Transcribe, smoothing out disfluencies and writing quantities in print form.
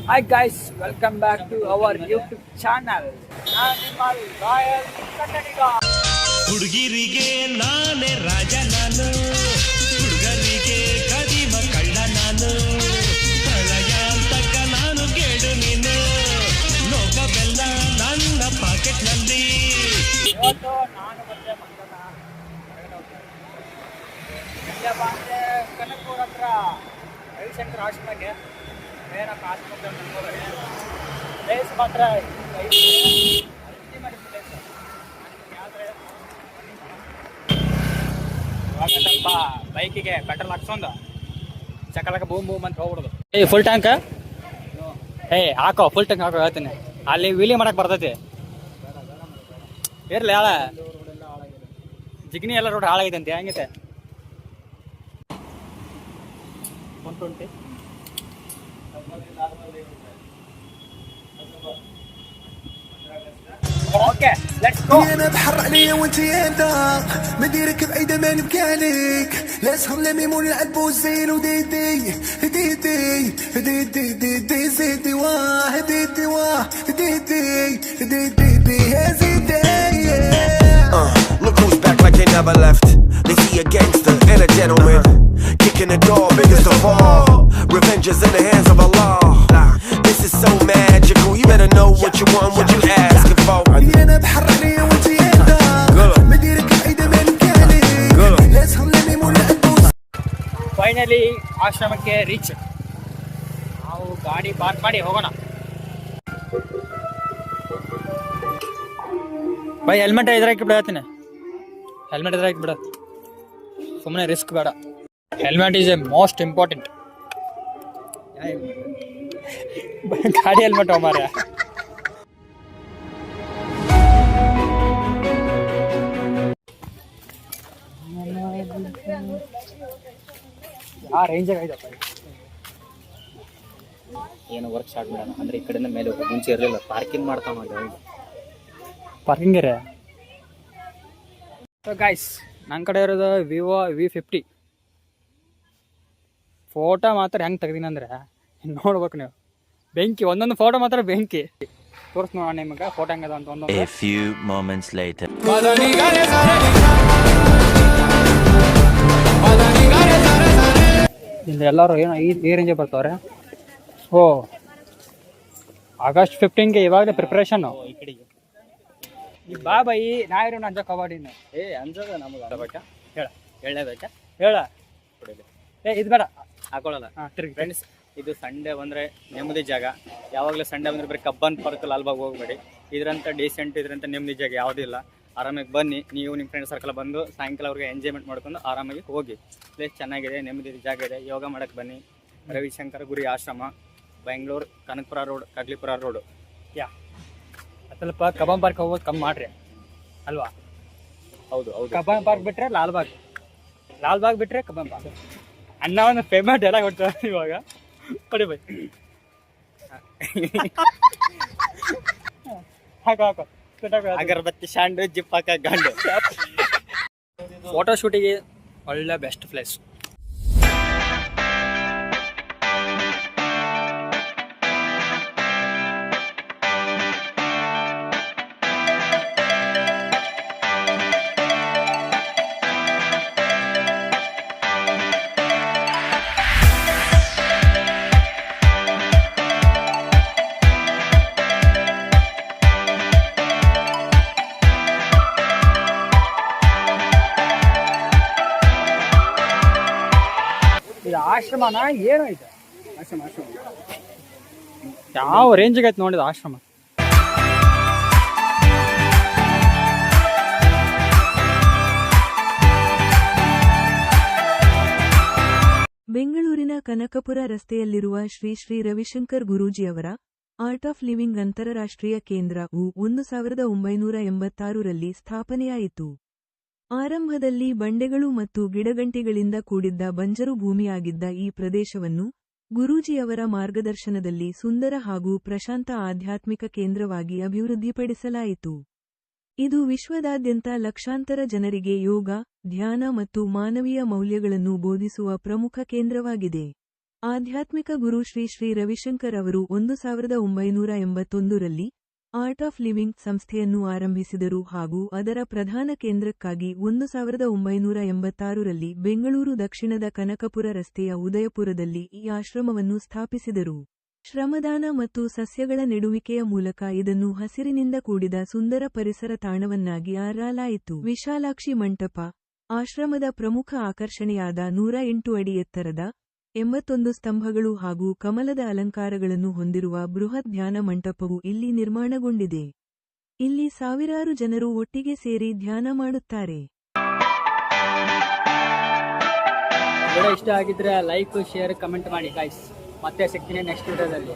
Hi guys, welcome back to our YouTube channel. ನಾನು ನಿಮ್ಮ royal ಕನ್ನಡಿಗ. ಹುಡುಗಿರಿಗೆ ನಾನೇ ರಾಜ ನಾನು, ಹುಡುಗರಿಗೆ ಕದಿಮ ಕಳ್ಳ ನಾನು, ಪ್ರಳಯ ಅಂತಕ ನಾನು ಕೇಳು ನೀನು, ಲೋಕವೆಲ್ಲ ನನ್ನ ಪಾಕೆಟ್ ನಲ್ಲಿ. ಇವತ್ತು ನಾನು ಮತ್ತೆ ಮಂಗನ ಹೊರಗಡೆ ಹೋಗ್ತಾ ಇದ್ದೀನಿ. ಎಲ್ಲಪ್ಪ ಅಂದರೆ ಕನಕಪುರ ಹತ್ರ ರವಿಶಂಕರ್ ಆಶ್ರಮಕ್ಕೆ ಬೇರೆ ಆಶ್ರಮಕ್ಕೆ ಪ್ಲೇಸ್ ಮಾತ್ರ ಅಲ್ಟಿಮೇಟ್ ಪ್ಲೇಸ್. ಇವಾಗ ಸ್ವಲ್ಪ ಬೈಕಿಗೆ ಪೆಟ್ರೋಲ್ ಹಾಕ್ಸೊಂದು ಚಕಲಕ ಬೂಮ್ ಬೂಮ್ ಅಂತ ಹೋಗ್ಬಿಡೋದು. ಫುಲ್ ಟ್ಯಾಂಕ್ ಹಾಕೋ, ಫುಲ್ ಟ್ಯಾಂಕ್ ಹಾಕೋ ಹೇಳ್ತೀನಿ. ಅಲ್ಲಿ ವೀಲಿ ಮಾಡಕ್ಕೆ ಬರ್ತೈತಿ. ಇರ್ಲಿ ಹಾಳ ಜಿಗ್ನಿ ಎಲ್ಲ ರೋಡ್ ಹಾಳಾಗೈತೆ ಅಂತ ಹೆಂಗೈತೆ 120. اوكي ليتس جو. انا بحر عليا وانت يا دار مديرك بعيده ما نبكي عليك لا سهر لا ميمون العب وزين وديدي ديدي ديدي ديدي زيدي واه ديدي واه ديدي ديدي دي زيدي. Look who's back like they never left. They see a gangster and a gentleman kicking the door, biggest of all. Revenge is in the hands of Allah. This is so magical. You better know what you want, what you asking for. انا بحر عليا وانت يا دار مديرك بعيده ما نبكي عليك لا سهر لا ميمون العب finally ಆಶ್ರಮಕ್ಕೆ reach. ನಾವು ಗಾಡಿ park ಮಾಡಿ ಹೋಗೋಣ. ಬೈ helmet ಇದ್ರಾಕಿ ಬಿಡತ್ತೀನಿ. Helmet ಇದ್ರಾಕಿ ಬಿಡ, ಸುಮ್ಮನೆ ರಿಸ್ಕ್ ಬೇಡ. Helmet is a most important. ಗಾಡಿ ಹೆಲ್ಮೆಟ್ ಹೋಮಾರ. ರೇಂಜಾಗ ಐದಪ್ಪ ಏನು ವರ್ಕ್ ಸ್ಟಾರ್ಟ್ ಮಾಡೋಣ ಅಂದ್ರೆ ಈ ಕಡೆಯಿಂದ ಮೇಲೆ ಹೋಗಿ ಮುಂಚೆ ಇರಲಿಲ್ಲ, ಪಾರ್ಕಿಂಗ್ ಮಾಡ್ತಾವ ಪಾರ್ಕಿಂಗ್ ರೀ. ಸೊ ಗೈಸ್, ನನ್ನ ಕಡೆ ಇರೋದು ವಿವೋ V50. ಫೋಟೋ ಮಾತ್ರ ಹೆಂಗೆ ತೆಗ್ದೀನಿ ಅಂದ್ರೆ ನೋಡ್ಬೇಕು ನೀವು. ಬೆಂಕಿ, ಒಂದೊಂದು ಫೋಟೋ ಮಾತ್ರ ಬೆಂಕಿ. ತೋರಿಸ್ ನೋಡೋಣ ನಿಮಗೆ ಫೋಟೋ ಹೆಂಗದ ಅಂತ ಒಂದೊಂದು. A few moments later. ಇಲ್ಲಿ ಎಲ್ಲರೂ ಏನೋ ಈ ರೇಂಜೇ ಬರ್ತಾವ್ರೆ. ಓ, ಆಗಸ್ಟ್ 15ಗೆ ಇವಾಗಲೇ ಪ್ರಿಪ್ರೇಷನ್ನು. ಈ ಕಡೆಗೆ ಈ ಬಾ ಬೈ ನಾಯಿರು ನಂಜ ಕಬಡ್ಡಿನ ಅಂಜದ ನಮಗೆ ಬೇಕಾ ಹೇಳ, ಹೇಳಲೇಬೇಕಾ ಹೇಳ. ಇದು ಬೇಡ ಹಾಕೊಳ್ಳಲ್ಲ. ತಿರುಗಿ ಫ್ರೆಂಡ್ಸ್, ಇದು ಸಂಡೇ ಬಂದರೆ ನೆಮ್ಮದಿ ಜಾಗ. ಯಾವಾಗಲೂ ಸಂಡೇ ಬಂದರೆ ಬರೀ ಕಬ್ಬನ್ ಪಾರ್ಕ್ ಲಾಲ್ಬಾಗ್ ಹೋಗ್ಬೇಡಿ. ಇದರಂಥ ಡೀಸೆಂಟ್, ಇದರಂಥ ನೆಮ್ಮದಿ ಜಾಗ ಯಾವುದೂ ಇಲ್ಲ. ಆರಾಮಾಗಿ ಬನ್ನಿ, ನೀವು ನಿಮ್ಮ ಫ್ರೆಂಡ್ ಸರ್ಕಲ್ ಬಂದು ಸಾಯಂಕಾಲವರೆಗೆ ಎಂಜಾಯ್ಮೆಂಟ್ ಮಾಡ್ಕೊಂಡು ಆರಾಮಾಗಿ ಹೋಗಿ. ಪ್ಲೇಸ್ ಚೆನ್ನಾಗಿದೆ, ನೆಮ್ಮದಿ ಜಾಗ ಇದೆ. ಯೋಗ ಮಾಡೋಕ್ಕೆ ಬನ್ನಿ. ರವಿಶಂಕರ್ ಗುರಿ ಆಶ್ರಮ, ಬೆಂಗಳೂರು ಕನಕಪುರ ರೋಡ್, ಕಗ್ಲಿಪುರ ರೋಡು. ಯಾ ಸ್ವಲ್ಪ ಕಬ್ಬನ್ ಪಾರ್ಕ್ ಹೋಗೋದು ಕಮ್ಮಿ ಮಾಡ್ರಿ ಅಲ್ವಾ? ಹೌದು ಹೌದು. ಕಬ್ಬನ್ ಪಾರ್ಕ್ ಬಿಟ್ಟರೆ ಲಾಲ್ಬಾಗ್ ಬಿಟ್ಟರೆ ಕಬ್ಬನ್ ಪಾರ್ಕ್. ಅನ್ನ ಒಂದು ಪೇಮೆಂಟ್ ಎಲ್ಲ ಕೊಡ್ತಾರೆ ಇವಾಗ. ಕೊಡಿ ಬೈ. ಹಾಕು ಅಗರಬತ್ತಿ ಶಾಂಡು ಜಿಪ್ ಹಾಕ ಗಂಡು. ಫೋಟೋ ಶೂಟಿಗೆ ಒಳ್ಳೆ ಬೆಸ್ಟ್ ಪ್ಲೇಸ್. ಇದು ಆಶ್ರಮನ ಏನು ಐತೆ? ಆಶ್ರಮ ಯಾವ ರೇಂಜಿಗೆ ಐತೆ ನೋಡಿದ ಆಶ್ರಮ. ಬೆಂಗಳೂರಿನ ಕನಕಪುರ ರಸ್ತೆಯಲ್ಲಿರುವ ಶ್ರೀ ಶ್ರೀ ರವಿಶಂಕರ್ ಗುರೂಜಿಯವರ ಆರ್ಟ್ ಆಫ್ ಲಿವಿಂಗ್ ಅಂತಾರಾಷ್ಟ್ರೀಯ ಕೇಂದ್ರವು 1986ರಲ್ಲಿ ಸ್ಥಾಪನೆಯಾಯಿತು. ಆರಂಭದಲ್ಲಿ ಬಂಡೆಗಳು ಮತ್ತು ಗಿಡಗಂಟಿಗಳಿಂದ ಕೂಡಿದ್ದ ಬಂಜರು ಭೂಮಿಯಾಗಿದ್ದ ಈ ಪ್ರದೇಶವನ್ನು ಗುರೂಜಿಯವರ ಮಾರ್ಗದರ್ಶನದಲ್ಲಿ ಸುಂದರ ಹಾಗೂ ಪ್ರಶಾಂತ ಆಧ್ಯಾತ್ಮಿಕ ಕೇಂದ್ರವಾಗಿ ಅಭಿವೃದ್ಧಿಪಡಿಸಲಾಯಿತು. ಇದು ವಿಶ್ವದಾದ್ಯಂತ ಲಕ್ಷಾಂತರ ಜನರಿಗೆ ಯೋಗ, ಧ್ಯಾನ ಮತ್ತು ಮಾನವೀಯ ಮೌಲ್ಯಗಳನ್ನು ಬೋಧಿಸುವ ಪ್ರಮುಖ ಕೇಂದ್ರವಾಗಿದೆ. ಆಧ್ಯಾತ್ಮಿಕ ಗುರು ಶ್ರೀ ಶ್ರೀ ರವಿಶಂಕರ್ ಅವರು 1981ರಲ್ಲಿ ಆರ್ಟ್ ಆಫ್ ಲಿವಿಂಗ್ ಸಂಸ್ಥೆಯನ್ನು ಆರಂಭಿಸಿದರು ಹಾಗೂ ಅದರ ಪ್ರಧಾನ ಕೇಂದ್ರಕ್ಕಾಗಿ 1986ರಲ್ಲಿ ಬೆಂಗಳೂರು ದಕ್ಷಿಣದ ಕನಕಪುರ ರಸ್ತೆಯ ಉದಯಪುರದಲ್ಲಿ ಈ ಆಶ್ರಮವನ್ನು ಸ್ಥಾಪಿಸಿದರು. ಶ್ರಮದಾನ ಮತ್ತು ಸಸ್ಯಗಳ ನೆಡುವಿಕೆಯ ಮೂಲಕ ಇದನ್ನು ಹಸಿರಿನಿಂದ ಕೂಡಿದ ಸುಂದರ ಪರಿಸರ ತಾಣವನ್ನಾಗಿ ಆರಲಾಯಿತು. ವಿಶಾಲಾಕ್ಷಿ ಮಂಟಪ ಆಶ್ರಮದ ಪ್ರಮುಖ ಆಕರ್ಷಣೆಯಾದ 108 ಅಡಿ ಎತ್ತರದ 81 ಸ್ತಂಭಗಳು ಹಾಗೂ ಕಮಲದ ಅಲಂಕಾರಗಳನ್ನು ಹೊಂದಿರುವ ಬೃಹತ್ ಧ್ಯಾನ ಮಂಟಪವು ಇಲ್ಲಿ ನಿರ್ಮಾಣಗೊಂಡಿದೆ. ಇಲ್ಲಿ ಸಾವಿರಾರು ಜನರು ಒಟ್ಟಿಗೆ ಸೇರಿ ಧ್ಯಾನ ಮಾಡುತ್ತಾರೆ. ವಿಡಿಯೋ ಇಷ್ಟ ಆಗಿದ್ರೆ ಲೈಕ್, ಶೇರ್, ಕಮೆಂಟ್ ಮಾಡಿ ಗೈಸ್. ಮತ್ತೆ ಸಿಗ್ತೀನಿ ನೆಕ್ಸ್ಟ್ ವಿಡಿಯೋದಲ್ಲಿ.